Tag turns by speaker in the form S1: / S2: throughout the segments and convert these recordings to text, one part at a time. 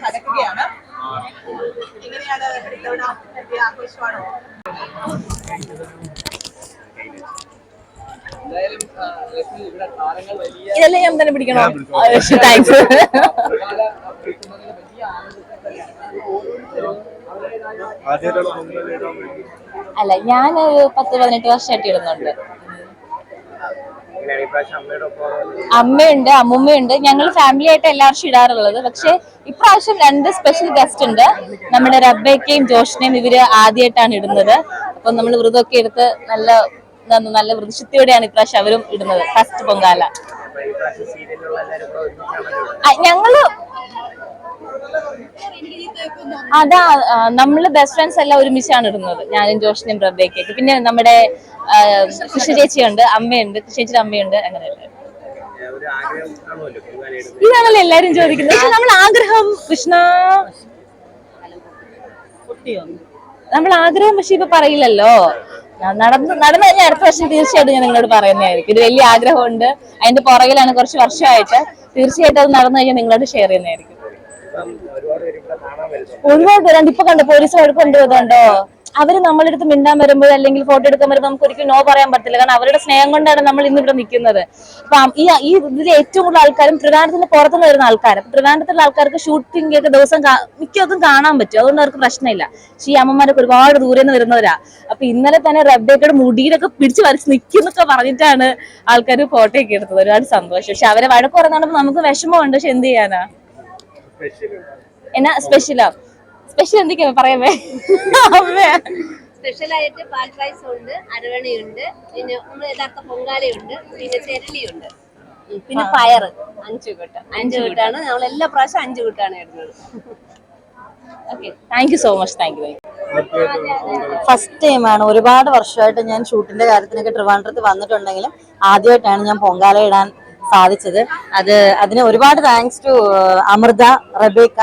S1: കടക്കുകയാണ്. എങ്ങനെയാണ് ഇത്തവണ ആഘോഷമാണോ? ഇതെല്ലാം ഞാൻ തന്നെ പിടിക്കണോ? താങ്ക്സ്. അല്ല, ഞാൻ 10-18 വർഷമായിട്ട് ഇടുന്നുണ്ട്. അമ്മയുണ്ട്, അമ്മൂമ്മയുണ്ട്. ഞങ്ങൾ ഫാമിലി ആയിട്ട് എല്ലാ വർഷവും ഇടാറുള്ളത്. പക്ഷെ ഇപ്രാവശ്യം 2 സ്പെഷ്യൽ ഗസ്റ്റ് ഉണ്ട്. നമ്മുടെ റബ്ബയ്ക്കയും ജോഷിനെയും ഇവര് ആദ്യമായിട്ടാണ് ഇടുന്നത്. അപ്പൊ നമ്മൾ വ്രതമൊക്കെ എടുത്ത് നല്ല വൃത്തിയോടെയാണ് ഇപ്രാവശ്യം അവരും ഇടുന്നത്. ഫസ്റ്റ് പൊങ്കാല ഞങ്ങള് അതാ നമ്മള് ബെസ്റ്റ് ഫ്രണ്ട്സ് എല്ലാം ഒരുമിച്ചാണ് ഇടുന്നത്. ഞാനും ജോഷിനും റബ്ബയ്ക്കൊക്കെ. പിന്നെ നമ്മുടെ കൃഷ്ണ ചേച്ചിയുണ്ട്, അമ്മയുണ്ട്, കൃഷ്ണേച്ചിയുടെ അമ്മയുണ്ട്. അങ്ങനെയല്ല, ഇതാണല്ലോ എല്ലാരും ചോദിക്കുന്നത്. പക്ഷെ നമ്മൾ ആഗ്രഹം നമ്മൾ ആഗ്രഹം പക്ഷെ ഇപ്പൊ പറയില്ലല്ലോ. നടന്നു കഴിഞ്ഞാൽ അടുത്ത വർഷം തീർച്ചയായിട്ടും ഞാൻ നിങ്ങളോട് പറയുന്നതായിരിക്കും. ഇത് വലിയ ആഗ്രഹമുണ്ട്, അതിന്റെ പുറകിലാണ് കുറച്ച് വർഷമായിട്ട്. തീർച്ചയായിട്ടും അത് നടന്നു കഴിഞ്ഞാൽ നിങ്ങളോട് ഷെയർ ചെയ്യുന്നതായിരിക്കും. ഒരുപാട് പേരുണ്ട്. ഇപ്പൊ കണ്ടോ പോലീസ് കൊണ്ടുപോകുന്നുണ്ടോ? അവര് നമ്മുടെ അടുത്ത് മിണ്ടാൻ വരുമ്പോൾ അല്ലെങ്കിൽ ഫോട്ടോ എടുക്കാൻ വരുമ്പോൾ നമുക്ക് ഒരിക്കലും നോ പറയാൻ പറ്റില്ല. കാരണം അവരുടെ സ്നേഹം കൊണ്ടാണ് നമ്മൾ ഇന്നിവിടെ നിൽക്കുന്നത്. അപ്പൊ ഈ ഇതിൽ ഏറ്റവും കൂടുതൽ ആൾക്കാരും ട്രിവാൻഡ്രത്തിന് പുറത്തുനിന്ന് വരുന്ന ആൾക്കാർ. ട്രിവാൻഡ്രത്തുള്ള ആൾക്കാർക്ക് ഷൂട്ടിംഗ് ഒക്കെ ദിവസം മിക്കതും കാണാൻ പറ്റും. അതുകൊണ്ട് അവർക്ക് പ്രശ്നമില്ല. പക്ഷെ ഈ അമ്മമാരൊക്കെ ഒരുപാട് ദൂരെ നിന്ന് വരുന്നവരാ. അപ്പൊ ഇന്നലെ തന്നെ റബ്ബേക്കയുടെ മുടിയിലൊക്കെ പിടിച്ച് വരച്ച് നിൽക്കുന്നൊക്കെ പറഞ്ഞിട്ടാണ് ആൾക്കാർ ഫോട്ടോ ഒക്കെ എടുത്തത്. ഒരുപാട് സന്തോഷം. പക്ഷെ അവരെ വഴക്ക് പറയുന്നതുകൊണ്ട് നമുക്ക് വിഷമമുണ്ട്. പക്ഷെ എന്ത് ചെയ്യാനാ? എന്നാ സ്പെഷ്യൽ എന്തൊക്കെയാ പറയാമേ?
S2: സ്പെഷ്യലായിട്ട് പാൽ പായസം ഉണ്ട്, അരവണയുണ്ട്, പിന്നെ നമ്മൾ യഥാർത്ഥ പൊങ്കാലയുണ്ട്, പിന്നെ തെരളിയുണ്ട്, പിന്നെ പയറ് 5 കൂട്ടാണ്. നമ്മൾ എല്ലാ പ്രാവശ്യം 5 കൂട്ടാണ് ഇടുന്നത്.
S1: Okay, thank you so much. Thank you.
S3: First ടൈമാണ്. ഒരുപാട് വർഷമായിട്ട് ഞാൻ ഷൂട്ടിന്റെ കാര്യത്തിനൊക്കെ ട്രിവാൻഡ്രത്ത് വന്നിട്ടുണ്ടെങ്കിലും ആദ്യമായിട്ടാണ് ഞാൻ പൊങ്കാല ഇടാൻ സാധിച്ചത്. അതിന് ഒരുപാട് താങ്ക്സ് ടു അമൃത, റബേക്ക.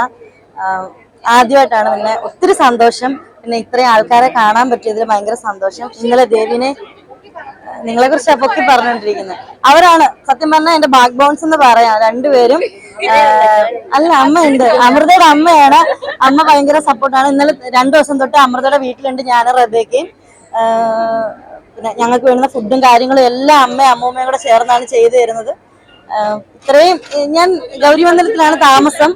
S3: ആദ്യമായിട്ടാണ്. പിന്നെ ഒത്തിരി സന്തോഷം. പിന്നെ ഇത്രയും ആൾക്കാരെ കാണാൻ പറ്റിയതിൽ ഭയങ്കര സന്തോഷം. ഇന്നലെ ദേവിനെ നിങ്ങളെ കുറിച്ച് അപ്പൊക്കെ പറഞ്ഞുകൊണ്ടിരിക്കുന്നത് അവരാണ്. സത്യം പറഞ്ഞാൽ എന്റെ ബാക്ക് ബോൺസ് എന്ന് പറയാം. രണ്ടുപേരും. അല്ല, അമ്മയുണ്ട്, അമൃതയുടെ അമ്മയാണ്. അമ്മ ഭയങ്കര സപ്പോർട്ടാണ്. ഇന്നലെ 2 ദിവസം തൊട്ട് അമൃതയുടെ വീട്ടിലുണ്ട് ഞാൻ, റബേക്കയും. പിന്നെ ഞങ്ങൾക്ക് വേണ്ടുന്ന ഫുഡും കാര്യങ്ങളും എല്ലാം അമ്മയും അമ്മൂമ്മയും കൂടെ ചേർന്നാണ് ചെയ്തു തരുന്നത്. ഇത്രയും ഞാൻ ഗൗരിമന്ദിരത്തിലാണ് താമസം.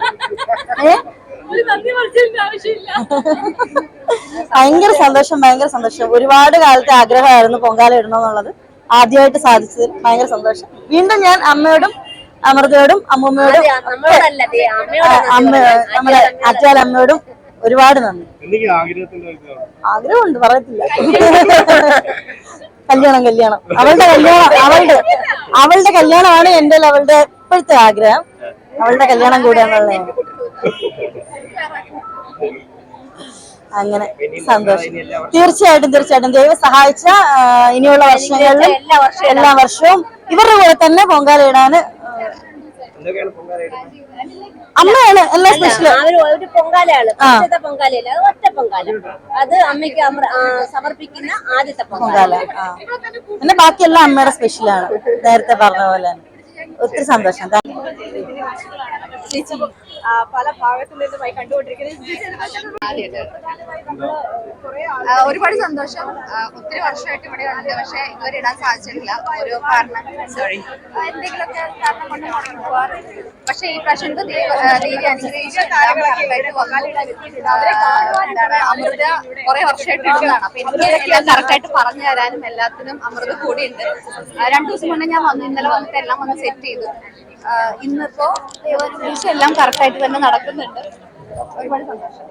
S3: ഭയങ്കര സന്തോഷം. ഒരുപാട് കാലത്തെ ആഗ്രഹമായിരുന്നു പൊങ്കാല ഇടണമെന്നുള്ളത്. ആദ്യമായിട്ട് സാധിച്ചതിൽ ഭയങ്കര സന്തോഷം. വീണ്ടും ഞാൻ അമ്മയോടും അമൃതയോടും അമ്മൂമ്മയോടും
S2: നമ്മളോടല്ല
S3: അമ്മ നമ്മുടെ അച്ചാൽ അമ്മയോടും ഒരുപാട് നന്ദി. ആഗ്രഹമുണ്ട്, പറയത്തില്ല. കല്യാണം അവളുടെ കല്യാണമാണ് എന്റെ അവളുടെ ഇപ്പോഴത്തെ ആഗ്രഹം. അവളുടെ കല്യാണം കൂടാന്നുള്ളതാണ്. അങ്ങനെ സന്തോഷം. തീർച്ചയായിട്ടും ദൈവം സഹായിച്ച ഇനിയുള്ള വർഷങ്ങളിൽ എല്ലാ വർഷവും ഇവരുടെ കൂടെ തന്നെ പൊങ്കാല ഇടാന് അമ്മയാണ് എല്ലാ സ്പെഷ്യലും.
S2: ഒരു പൊങ്കാലയാണ്, പൊങ്കാലയല്ല, അത് ഒറ്റ പൊങ്കാല. അത് അമ്മയ്ക്ക് സമർപ്പിക്കുന്ന ആദ്യത്തെ
S3: പൊങ്കാല. പിന്നെ ബാക്കിയെല്ലാം അമ്മയുടെ സ്പെഷ്യലാണ്, നേരത്തെ പറഞ്ഞ പോലെ. ഒത്തിരി സന്തോഷം.
S4: പല ഭാഗത്തു നിന്നുമായി കണ്ടുകൊണ്ടിരിക്കുന്നത് ഒരുപാട് സന്തോഷം. ഒത്തിരി വർഷമായിട്ട് ഇവിടെ ഉണ്ട്, പക്ഷെ ഇതുവരെ ഇടാൻ സാധിച്ചിട്ടില്ല. ഓരോ കാരണം എന്തെങ്കിലുമൊക്കെ കാരണം കൊണ്ട് മുടങ്ങി പോവാറുണ്ട്. പക്ഷെ ഈ പ്രാവശ്യം ദേവി അനുഗ്രഹിച്ച് അമൃത കുറെ വർഷമായിട്ട് ഇടുന്നതാണ്. അപ്പൊ എനിക്ക് എല്ലാം കറക്റ്റായിട്ട് പറഞ്ഞു തരാനും എല്ലാത്തിനും അമൃത കൂടിയുണ്ട്. 2 ദിവസം മുന്നേ ഞാൻ വന്നു, ഇന്നലെ വന്നിട്ട് എല്ലാം വന്ന് സെറ്റ് ചെയ്തു. ഇന്നിപ്പോ ദൈവാനുഗ്രഹിച്ച് എല്ലാം കറക്റ്റായിട്ട് തന്നെ നടക്കുന്നുണ്ട്. ഒരുപാട് സന്തോഷം.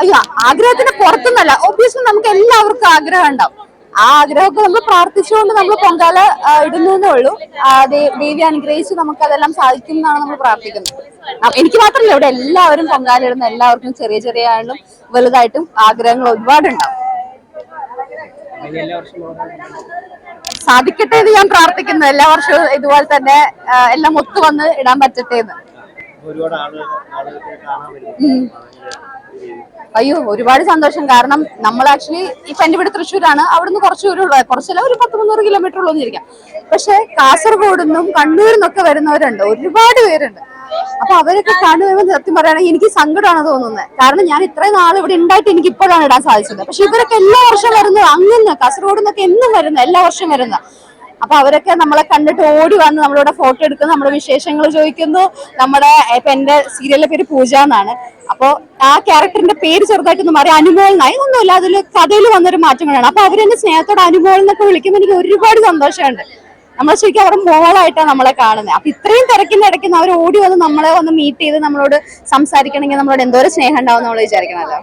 S4: അയ്യോ, ആഗ്രഹത്തിന് പുറത്തുനിന്നല്ല, ഒബ്വിയസ്ലി നമുക്ക് എല്ലാവർക്കും ആഗ്രഹം ഉണ്ടാവും. ആ ആഗ്രഹമൊക്കെ നമ്മൾ പ്രാർത്ഥിച്ചുകൊണ്ട് നമ്മൾ പൊങ്കാല ഇടുന്നേ ഉള്ളൂ. ദേവി അനുഗ്രഹിച്ച് നമുക്ക് അതെല്ലാം സാധിക്കും എന്നാണ് നമ്മൾ പ്രാർത്ഥിക്കുന്നത്. എനിക്ക് മാത്രമല്ല, ഇവിടെ എല്ലാവരും പൊങ്കാല ഇടുന്ന എല്ലാവർക്കും ചെറിയ ചെറിയ ആയാലും വലുതായിട്ടും ആഗ്രഹങ്ങൾ ഒരുപാടുണ്ടാവും. സാധിക്കട്ടെ എന്ന് ഞാൻ പ്രാർത്ഥിക്കുന്നു. എല്ലാ വർഷവും ഇതുപോലെ തന്നെ എല്ലാം ഒത്തു വന്ന് ഇടാൻ പറ്റട്ടെ എന്ന്. അയ്യോ, ഒരുപാട് സന്തോഷം. കാരണം നമ്മൾ ആക്ച്വലി ഇപ്പൊ എന്റെ ഇവിടെ തൃശ്ശൂരാണ്. അവിടുന്ന് കുറച്ച് ദൂരമുള്ള, കുറച്ചല്ല, ഒരു 10-300 കിലോമീറ്റർ ഉള്ളൂ എന്നിരിക്കാം. പക്ഷെ കാസർഗോഡ് നിന്നും കണ്ണൂരിൽ നിന്നൊക്കെ വരുന്നവരുണ്ട്, ഒരുപാട് പേരുണ്ട്. അപ്പൊ അവരൊക്കെ കാണുമ്പോൾ സത്യം പറയുകയാണെങ്കിൽ എനിക്ക് സങ്കടമാണ് തോന്നുന്നത്. കാരണം ഞാൻ ഇത്രയും നാൾ ഇവിടെ ഉണ്ടായിട്ട് എനിക്ക് ഇപ്പോഴാണ് ഇടാൻ സാധിച്ചത്. പക്ഷെ ഇവരൊക്കെ എല്ലാ വർഷം വരുന്നത്, അങ്ങനെ കാസർഗോഡ് നിന്നൊക്കെ എന്നും വരുന്നത്, എല്ലാ വർഷം വരുന്ന. അപ്പൊ അവരൊക്കെ നമ്മളെ കണ്ടിട്ട് ഓടി വന്ന് നമ്മളോട് ഫോട്ടോ എടുക്കുന്നു, നമ്മുടെ വിശേഷങ്ങൾ ചോദിക്കുന്നു. നമ്മുടെ ഇപ്പൊ എന്റെ സീരിയലിന്റെ പേര് പൂജ എന്നാണ്. അപ്പൊ ആ ക്യാരക്ടറിന്റെ പേര് ചെറുതായിട്ടൊന്ന് മാറി അനുമോൾ എന്നായി. ഒന്നുമില്ല, അതിൽ കഥയിൽ വന്നൊരു മാറ്റങ്ങളാണ്. അപ്പൊ അവരെന്നെ സ്നേഹത്തോടെ അനുമോൾ എന്നൊക്കെ വിളിക്കുമ്പോൾ എനിക്ക് ഒരുപാട് സന്തോഷമുണ്ട്. നമ്മൾ ശരിക്കും അവിടെ മോളായിട്ടാണ് നമ്മളെ കാണുന്നത്. അപ്പൊ ഇത്രയും തിരക്കിന്റെ ഇടയ്ക്ക് അവർ ഓടി വന്ന് നമ്മളെ വന്ന് മീറ്റ് ചെയ്ത് നമ്മളോട് സംസാരിക്കണമെങ്കിൽ നമ്മളോട് എന്തോരം സ്നേഹം ഉണ്ടാവും നമ്മൾ വിചാരിക്കണമല്ലോ.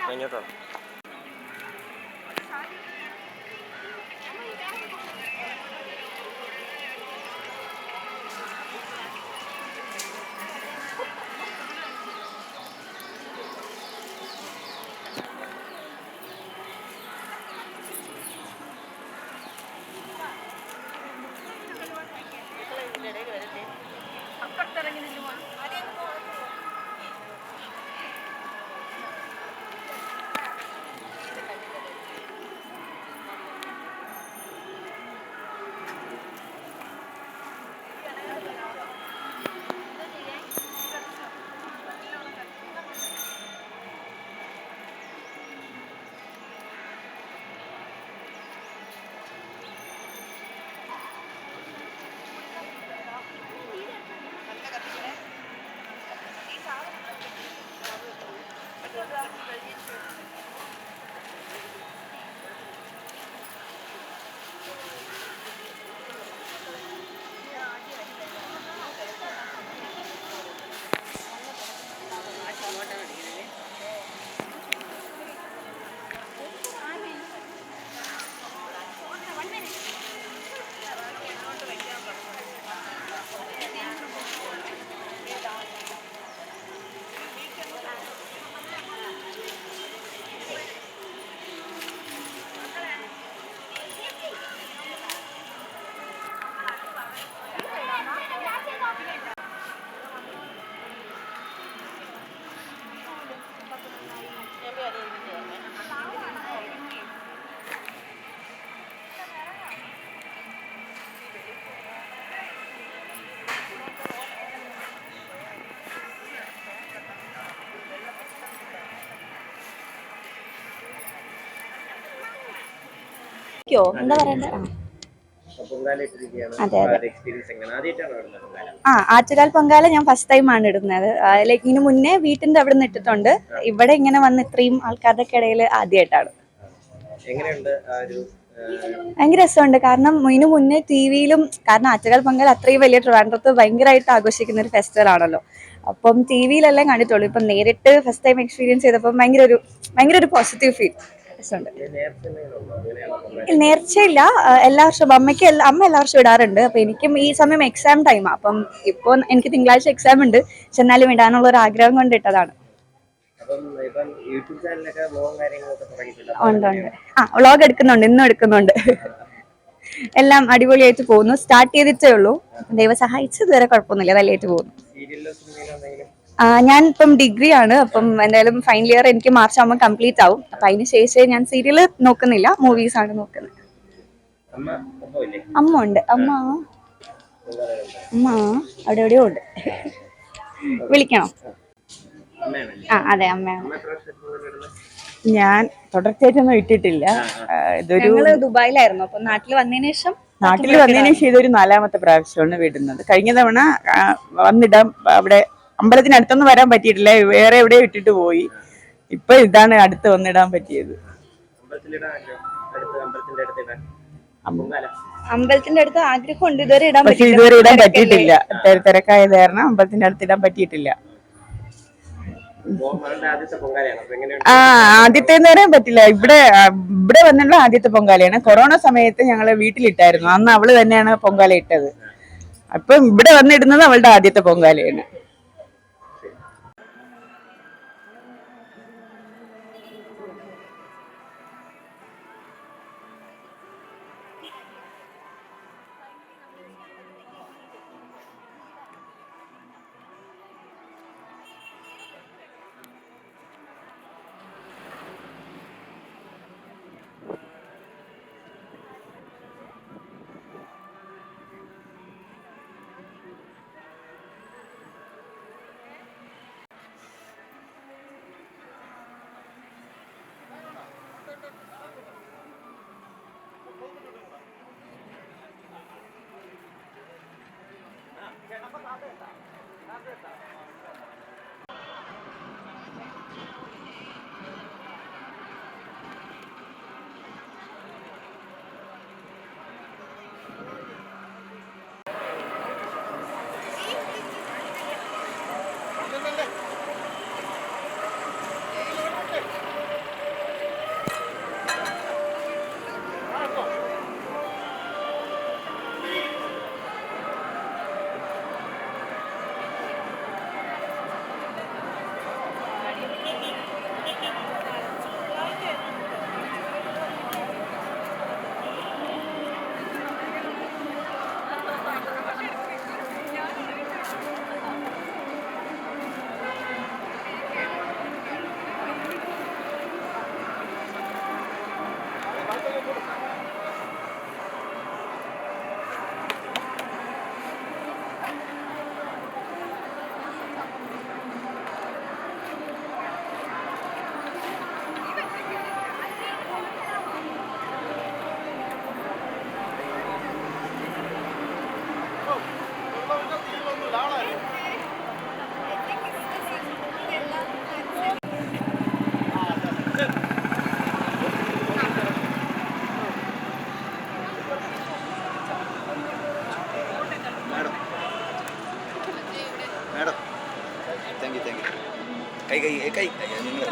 S5: കഴിഞ്ഞോട്ടോ.
S6: ചോദിക്കോ എന്താ പറയണ്ടേ? അതെ അതെ. ആറ്റുകാൽ പൊങ്കാല ഞാൻ ഫസ്റ്റ് ടൈം ആണ് ഇടുന്നത്. ലൈക്ക് ഇതിന് മുന്നേ വീട്ടിന്റെ അവിടെ നിന്ന് ഇട്ടിട്ടുണ്ട്. ഇവിടെ ഇങ്ങനെ വന്ന് ഇത്രയും ആൾക്കാരുടെ ഇടയിൽ ആദ്യമായിട്ടാണ്. ഭയങ്കര രസമുണ്ട്. കാരണം ഇതിനു മുന്നേ ടിവിയിലും, കാരണം ആറ്റുകാൽ പൊങ്കാല അത്രയും വലിയ ട്രിവാൻഡ്രത്ത് ഭയങ്കരമായിട്ട് ആഘോഷിക്കുന്ന ഒരു ഫെസ്റ്റിവൽ ആണല്ലോ. അപ്പം ടിവിയിലെല്ലാം കണ്ടിട്ടുള്ളൂ. ഇപ്പം നേരിട്ട് ഫസ്റ്റ് ടൈം എക്സ്പീരിയൻസ് ചെയ്തപ്പോൾ ഭയങ്കര ഒരു പോസിറ്റീവ് ഫീൽ ഉണ്ട്. നേർച്ചയില്ല. എല്ലാ വർഷവും അമ്മ എല്ലാ വർഷവും ഇടാറുണ്ട്. അപ്പൊ എനിക്കും ഈ സമയം എക്സാം ടൈമാണ്. അപ്പം ഇപ്പൊ എനിക്ക് തിങ്കളാഴ്ച എക്സാം ഉണ്ട്. പക്ഷെ എന്നാലും ഇടാനുള്ള ഒരു ആഗ്രഹം കൊണ്ട് ഇട്ടതാണ്. ഉണ്ട്. വ്ളോഗ് എടുക്കുന്നുണ്ട്, ഇന്നും എടുക്കുന്നുണ്ട്. എല്ലാം അടിപൊളിയായിട്ട് പോകുന്നു. സ്റ്റാർട്ട് ചെയ്തിട്ടേ ഉള്ളൂ. ദൈവം സഹായിച്ച് ഇതുവരെ കുഴപ്പമൊന്നുമില്ല, നല്ലതായിട്ട് പോകുന്നു. ഞാൻ ഇപ്പം ഡിഗ്രി ആണ്. അപ്പം എന്തായാലും ഫൈനൽ ഇയർ എനിക്ക് മാർച്ച് ആകുമ്പോൾ കംപ്ലീറ്റ് ആവും. അപ്പൊ അതിന് ശേഷം ഞാൻ സീരിയല് നോക്കുന്നില്ല, മൂവീസ് ആണ് നോക്കുന്നത്. അമ്മ ഉണ്ട്. അമ്മ അവിടെ എവിടെയോ ഉണ്ട്. വിളിക്കണോ? അതെ, അമ്മയാണ്.
S7: ഞാൻ തുടർച്ചയായിട്ടൊന്നും ഇട്ടിട്ടില്ല.
S6: ഞങ്ങള് ദുബായിലായിരുന്നു. അപ്പൊ നാട്ടിൽ വന്നതിന് ശേഷം
S7: ഇതൊരു 4ാമത്തെ പ്രാവശ്യമാണ് വിടുന്നത്. കഴിഞ്ഞ തവണ വന്നിടാൻ അവിടെ അമ്പലത്തിനടുത്തൊന്നും വരാൻ പറ്റിയിട്ടില്ല, വേറെ എവിടെയോ ഇട്ടിട്ട് പോയി. ഇപ്പൊ ഇതാണ് അടുത്ത് വന്നിടാൻ പറ്റിയത്.
S6: അമ്പലത്തിന്റെ അടുത്ത് ആഗ്രഹമുണ്ട്, ഇതുവരെ ഇടാൻ
S7: പറ്റിയിട്ടില്ല. തിരക്കായത് കാരണം അമ്പലത്തിന്റെ അടുത്ത് ഇടാൻ പറ്റിയിട്ടില്ല. ആദ്യത്തെ പറയാൻ പറ്റില്ല. ഇവിടെ വന്നുള്ള ആദ്യത്തെ പൊങ്കാലയാണ്. കൊറോണ സമയത്ത് ഞങ്ങള് വീട്ടിലിട്ടായിരുന്നു. അന്ന് അവള് തന്നെയാണ് പൊങ്കാല ഇട്ടത്. അപ്പം ഇവിടെ വന്നിടുന്നത് അവളുടെ ആദ്യത്തെ പൊങ്കാലയാണ്.
S8: കൈ നിങ്ങൾ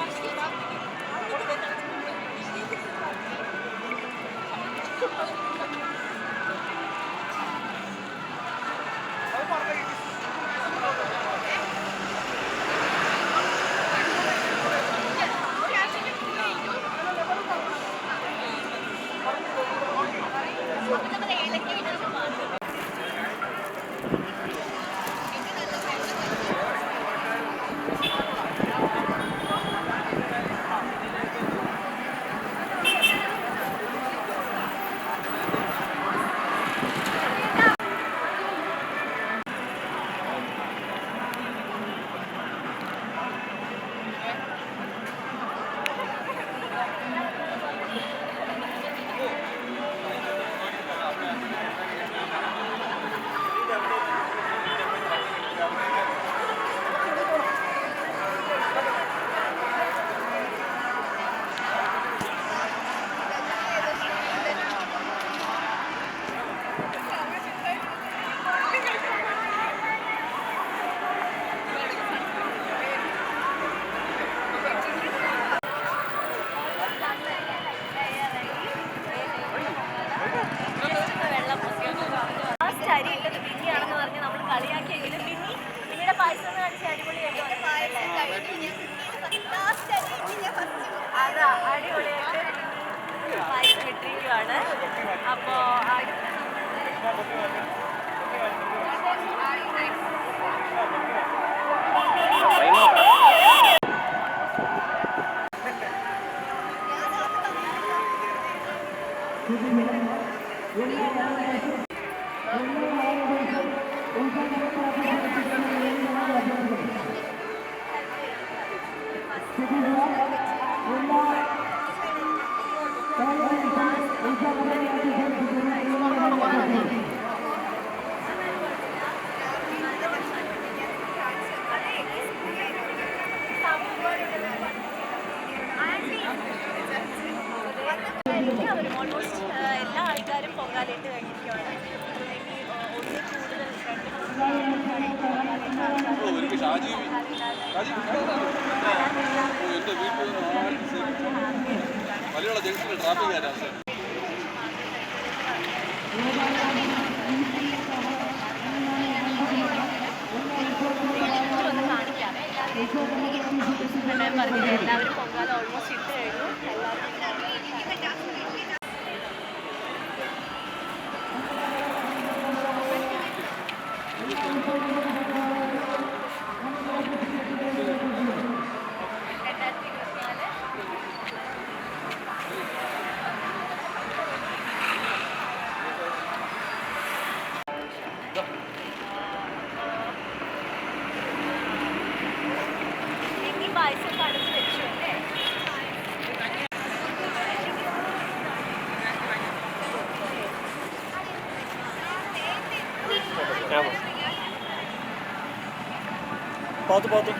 S1: പായസം ഇട്ടിരിക്കുവാണ്. അപ്പോ ഓൾമോസ്റ്റ് എല്ലാ ആൾക്കാരും പൊങ്കാലയിട്ട് കഴിഞ്ഞിരിക്കുകയാണ്. എല്ലാവരും പൊങ്കാല ഓൾമോസ്റ്റ് ഇട്ട് കഴിഞ്ഞു. പായസം കടച്ച് വെച്ചു അല്ലേ?
S5: പോത്ത്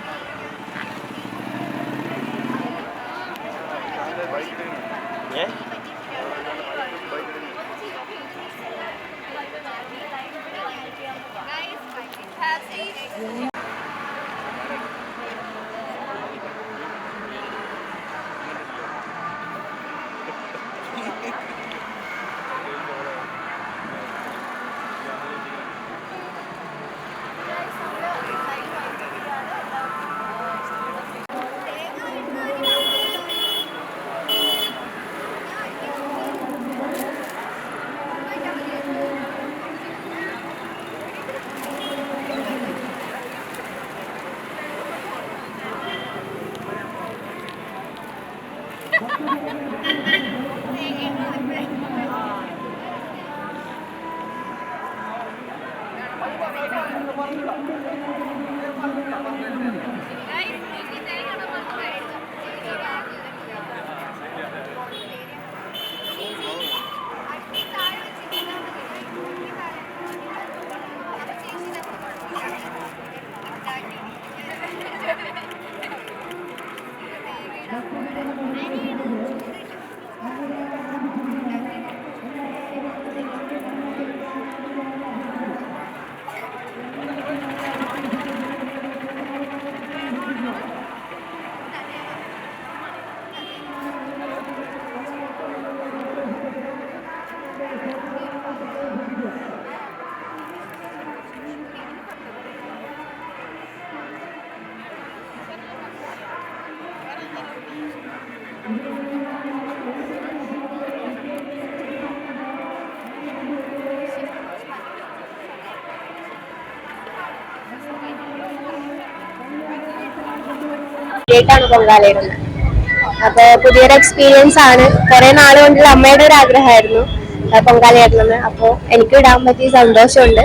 S2: ാണ് പൊങ്കാലയിടുന്നത്. അപ്പൊ പുതിയൊരു എക്സ്പീരിയൻസ് ആണ്. കുറെ നാൾ കൊണ്ടുള്ള അമ്മയുടെ ഒരു ആഗ്രഹമായിരുന്നു പൊങ്കാലയിടുന്നത്. അപ്പൊ എനിക്ക് ഇടാൻ പറ്റിയ സന്തോഷമുണ്ട്.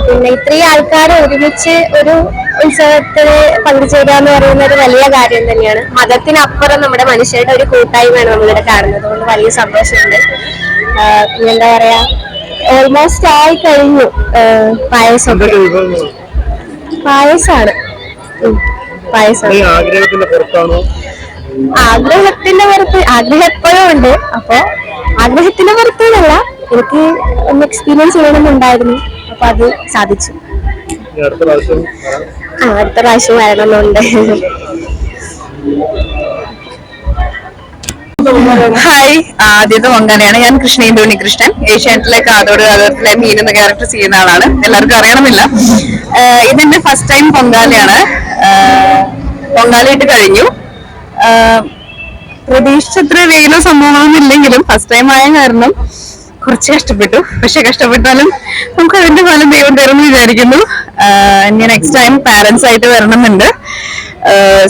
S2: പിന്നെ ഇത്രയും ആൾക്കാർ ഒരുമിച്ച് ഒരു ഉത്സവത്തിന് പങ്കുചേരുക എന്ന് പറയുന്ന ഒരു വലിയ കാര്യം തന്നെയാണ്. മതത്തിനപ്പുറം നമ്മുടെ മനുഷ്യരുടെ ഒരു കൂട്ടായ്മയാണ് നമ്മളിവിടെ കാണുന്നത്. അതുകൊണ്ട് വലിയ സന്തോഷമുണ്ട്. പിന്നെന്താ പറയാ, ഓൾമോസ്റ്റ് ആയി കഴിഞ്ഞു. പായസമാണ്
S5: ആഗ്രഹത്തിന്റെ പുറത്താണോ?
S2: ആഗ്രഹത്തിന്റെ പുറത്ത് ആഗ്രഹം എപ്പോഴും ഉണ്ട്. അപ്പൊ ആഗ്രഹത്തിന്റെ പുറത്തുനിന്നല്ല, എനിക്ക് ഒന്ന് എക്സ്പീരിയൻസ് ചെയ്യണമെന്നുണ്ടായിരുന്നു. അപ്പൊ അത് സാധിച്ചു. അടുത്ത പ്രാവശ്യം വരണമെന്നുണ്ട്.
S4: ഹായ്, ആദ്യത്തെ പൊങ്കാലയാണ്. ഞാൻ കൃഷ്ണേന്ദു ഉണ്ണികൃഷ്ണൻ, ഏഷ്യാനെറ്റിലെ കാതോട് കാതോരത്തിലെ മീൻ എന്ന ക്യാരക്ടർ ചെയ്യുന്ന ആളാണ്. എല്ലാവർക്കും അറിയണമെന്നില്ല. ഇതെന്റെ ഫസ്റ്റ് ടൈം പൊങ്കാലയാണ്. പൊങ്കാലയിട്ട് കഴിഞ്ഞു. പ്രതീക്ഷിച്ചത്ര വെയിലോ സംഭവങ്ങളൊന്നും ഇല്ലെങ്കിലും ഫസ്റ്റ് ടൈം ആയ കാരണം കുറച്ച് കഷ്ടപ്പെട്ടു. പക്ഷെ കഷ്ടപ്പെട്ടാലും നമുക്ക് അതിന്റെ ഫലം ദൈവം തരുമെന്ന് വിചാരിക്കുന്നു. ഇനി നെക്സ്റ്റ് ടൈം പാരന്റ്സ് ആയിട്ട് വരണമെന്നുണ്ട്.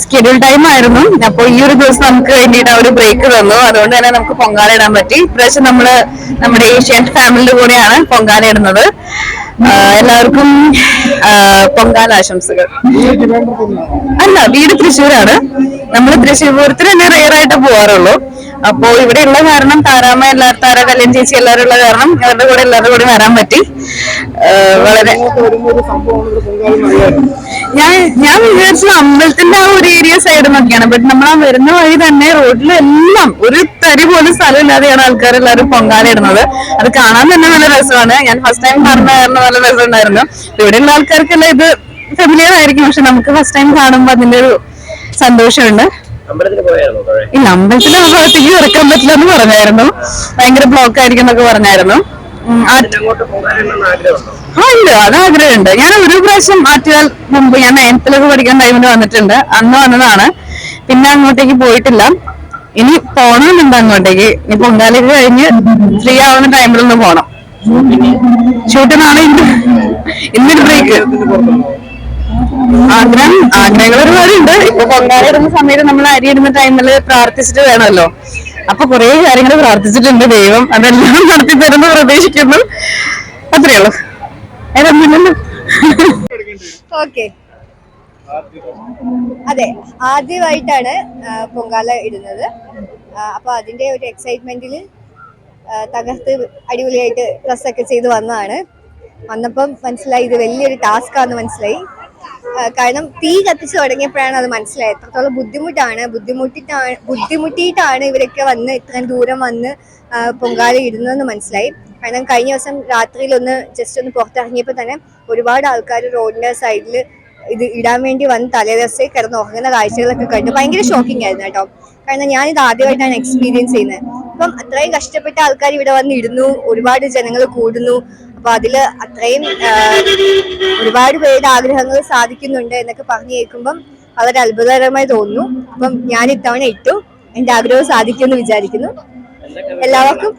S4: സ്കെഡ്യൂൾ ടൈം ആയിരുന്നു. അപ്പൊ ഈ ഒരു ദിവസം നമുക്ക് വേണ്ടിയിട്ട് ഒരു ബ്രേക്ക് തന്നു. അതുകൊണ്ട് തന്നെ നമുക്ക് പൊങ്കാല ഇടാൻ പറ്റി. ഇപ്രാവശ്യം നമ്മള് നമ്മുടെ ഏഷ്യാനെറ്റ് ഫാമിലിയുടെ കൂടെയാണ് പൊങ്കാല ഇടുന്നത്. എല്ലാവർക്കും പൊങ്കാല ആശംസകൾ. അല്ല, വീട് തൃശ്ശൂരാണ്. നമ്മൾ തൃശ്ശൂർ പൂരത്തിന് തന്നെ റെയർ ആയിട്ട് പോവാറുള്ളൂ. അപ്പോ ഇവിടെ ഉള്ള കാരണം താര കല്യാൺ ചേച്ചി എല്ലാവരും ഉള്ള കാരണം അവരുടെ കൂടെ എല്ലാവരുടെ കൂടെ വരാൻ പറ്റി. വളരെ ഞാൻ വിചാരിച്ചത് അമ്പലത്തിന്റെ ആ ഒരു ഏരിയ സൈഡ് നോക്കിയാണ്. ബട്ട് നമ്മൾ ആ വരുന്ന വഴി തന്നെ റോഡിലെല്ലാം ഒരു തരി പോലും സ്ഥലമില്ലാതെയാണ് ആൾക്കാരെല്ലാവരും പൊങ്കാല ഇടുന്നത്. അത് കാണാൻ തന്നെ നല്ല രസമാണ്. ഞാൻ ഫസ്റ്റ് ടൈം പറഞ്ഞ കാരണം നല്ല രസമുണ്ടായിരുന്നു. ഇവിടെയുള്ള ആൾക്കാർക്കെല്ലാം ഇത് ഫെമിലിയർ ആയിരിക്കും. പക്ഷെ നമുക്ക് ഫസ്റ്റ് ടൈം കാണുമ്പോൾ അതിന്റെ ഒരു സന്തോഷമുണ്ട്. ഇല്ല, അമ്പലത്തിലെ ആ ഭാഗത്തേക്ക് ഇറക്കാൻ പറ്റില്ല എന്ന് പറഞ്ഞായിരുന്നു. ഭയങ്കര ബ്ലോക്ക് ആയിരിക്കും എന്നൊക്കെ പറഞ്ഞായിരുന്നു. ഉണ്ട്, അത് ആഗ്രഹമുണ്ട്. ഞാൻ ഒരു പ്രാവശ്യം ആറ്റുകാൽ മുമ്പ് ഞാൻ 9th പഠിക്കുന്ന ടൈമിൽ വന്നിട്ടുണ്ട്. അന്ന് വന്നതാണ്. പിന്നെ അങ്ങോട്ടേക്ക് പോയിട്ടില്ല. ഇനി പോണമെന്നുണ്ട് അങ്ങോട്ടേക്ക്. ഇനി പൊങ്കാലയ്ക്ക് കഴിഞ്ഞ് ഫ്രീ ആവുന്ന ടൈമിലൊന്ന് പോണം. ഷൂട്ടിനാണ് ഇന്നൊരു ബ്രേക്ക്. ആഗ്രഹങ്ങൾ ഒരുപാടുണ്ട്. ഇപ്പൊ പൊങ്കാല ഇടുന്ന സമയത്ത് നമ്മൾ അരി ഇടുന്ന ടൈമിൽ പ്രാർത്ഥിച്ചിട്ട് വേണമല്ലോ. അപ്പൊ കുറെ കാര്യങ്ങൾ പ്രാർത്ഥിച്ചിട്ടുണ്ട്. ദൈവം അതെല്ലാം നടത്തി തരുന്നു പ്രതീക്ഷിക്കുന്നു. അത്രേ ഉള്ളൂ.
S2: ഓക്കെ, അതെ, ആദ്യമായിട്ടാണ് പൊങ്കാല ഇടുന്നത്. അപ്പൊ അതിന്റെ ഒരു എക്സൈറ്റ്മെന്റിൽ തകർത്ത് അടിപൊളിയായിട്ട് ഡ്രസ്സൊക്കെ ചെയ്ത് വന്നപ്പം മനസ്സിലായി ഇത് വലിയൊരു ടാസ്ക് ആണെന്ന് മനസ്സിലായി. കാരണം തീ കത്തിച്ചു തുടങ്ങിയപ്പോഴാണ് അത് മനസ്സിലായത് എത്രത്തോളം ബുദ്ധിമുട്ടിയിട്ടാണ് ഇവരൊക്കെ വന്ന് ഇത്രയും ദൂരം വന്ന് പൊങ്കാല ഇടുന്നതെന്ന് മനസ്സിലായി. കാരണം കഴിഞ്ഞ ദിവസം രാത്രിയിൽ ജസ്റ്റ് ഒന്ന് പുറത്തിറങ്ങിയപ്പോൾ തന്നെ ഒരുപാട് ആൾക്കാർ റോഡിന്റെ സൈഡിൽ ഇത് ഇടാൻ വേണ്ടി വന്ന് തലേദിവസം കിടന്ന് ഉറങ്ങുന്ന കാഴ്ചകളൊക്കെ കണ്ട് ഭയങ്കര ഷോക്കിംഗ് ആയിരുന്നു കേട്ടോ. കാരണം ഞാനിത് ആദ്യമായിട്ടാണ് എക്സ്പീരിയൻസ് ചെയ്യുന്നത്. അപ്പം അത്രയും കഷ്ടപ്പെട്ട ആൾക്കാർ ഇവിടെ വന്ന് ഇടുന്നു, ഒരുപാട് ജനങ്ങൾ കൂടുന്നു. അപ്പൊ അതില് അത്രയും ഒരുപാട് പേരുടെ ആഗ്രഹങ്ങൾ സാധിക്കുന്നുണ്ട് എന്നൊക്കെ പറഞ്ഞു കേൾക്കുമ്പം വളരെ അത്ഭുതകരമായി തോന്നുന്നു. അപ്പം ഞാൻ ഇത്തവണ ഇട്ടു, എന്റെ ആഗ്രഹം സാധിക്കുമെന്ന് വിചാരിക്കുന്നു. എല്ലാവർക്കും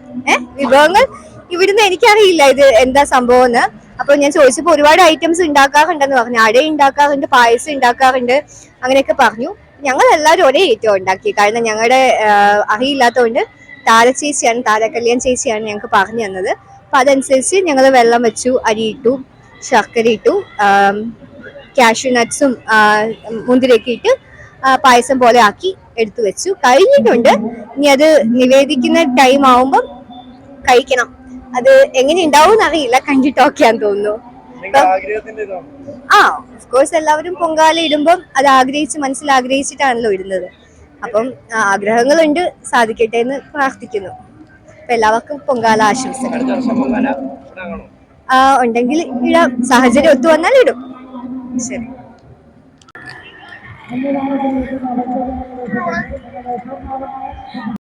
S2: വിഭവങ്ങൾ ഇവിടുന്ന് എനിക്കറിയില്ല ഇത് എന്താ സംഭവം എന്ന്. അപ്പൊ ഞാൻ ചോദിച്ചപ്പോൾ ഒരുപാട് ഐറ്റംസ് ഉണ്ടാക്കാറുണ്ടെന്ന് പറഞ്ഞു. അട ഉണ്ടാക്കാറുണ്ട്, പായസം ഉണ്ടാക്കാറുണ്ട്, അങ്ങനെയൊക്കെ പറഞ്ഞു. ഞങ്ങൾ എല്ലാവരും ഒരേ ഏറ്റവും ഉണ്ടാക്കി. കാരണം ഞങ്ങളുടെ അറിയില്ലാത്തതുകൊണ്ട് താര കല്യാൺ ചേച്ചിയാണ് ഞങ്ങൾക്ക് പറഞ്ഞു തന്നത്. അപ്പൊ അതനുസരിച്ച് ഞങ്ങൾ വെള്ളം വെച്ചു, അരി ഇട്ടു, ശർക്കര ഇട്ടു, കാഷ്യൂ നട്ട്സും മുന്തിരിയൊക്കെ ഇട്ട് പായസം പോലെ ആക്കി എടുത്തു വെച്ചു. കഴിഞ്ഞിട്ടുണ്ട്. ഇനി അത് നിവേദിക്കുന്ന ടൈം ആവുമ്പം കഴിക്കണം. അത് എങ്ങനെ ഉണ്ടാവും അറിയില്ല, കണ്ടിട്ട് ഓക്കെയാന്ന് തോന്നുന്നു. ഓഫ് കോഴ്സ് എല്ലാവരും പൊങ്കാല ഇടുമ്പം അത് മനസ്സിലാഗ്രഹിച്ചിട്ടാണല്ലോ ഇടുന്നത്. അപ്പം ആഗ്രഹങ്ങളുണ്ട്, സാധിക്കട്ടെ എന്ന് പ്രാർത്ഥിക്കുന്നു. അപ്പൊ എല്ലാവർക്കും പൊങ്കാല ആശംസകൾ. ഉണ്ടെങ്കിൽ ഇടാം, സാഹചര്യം ഒത്തു വന്നാൽ ഇടും. ശരി.